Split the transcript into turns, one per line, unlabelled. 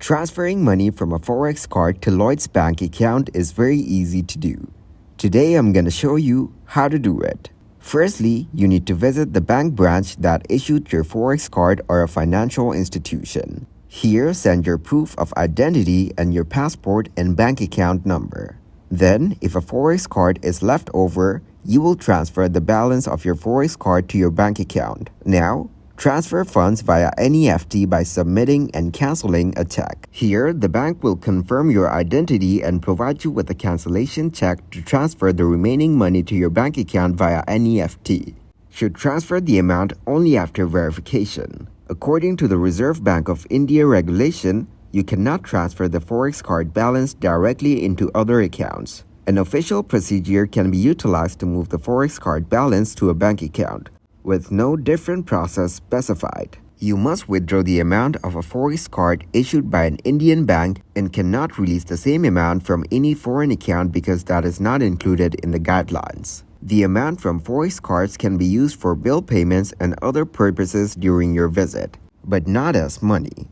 Transferring money from a Forex card to Lloyds Bank account is very easy to do. Today I'm going to show you how to do it. Firstly, you need to visit the bank branch that issued your Forex card or a financial institution. Here, send your proof of identity and your passport and bank account number. Then, if a Forex card is left over, you will transfer the balance of your Forex card to your bank account. Now, transfer funds via NEFT by submitting and canceling a check. Here, the bank will confirm your identity and provide you with a cancellation check to transfer the remaining money to your bank account via NEFT. Should transfer the amount only after verification. According to the Reserve Bank of India regulation, you cannot transfer the Forex card balance directly into other accounts. An official procedure can be utilized to move the Forex card balance to a bank account, with no different process specified. You must withdraw the amount of a Forex card issued by an Indian bank and cannot release the same amount from any foreign account because that is not included in the guidelines. The amount from Forex cards can be used for bill payments and other purposes during your visit, but not as money.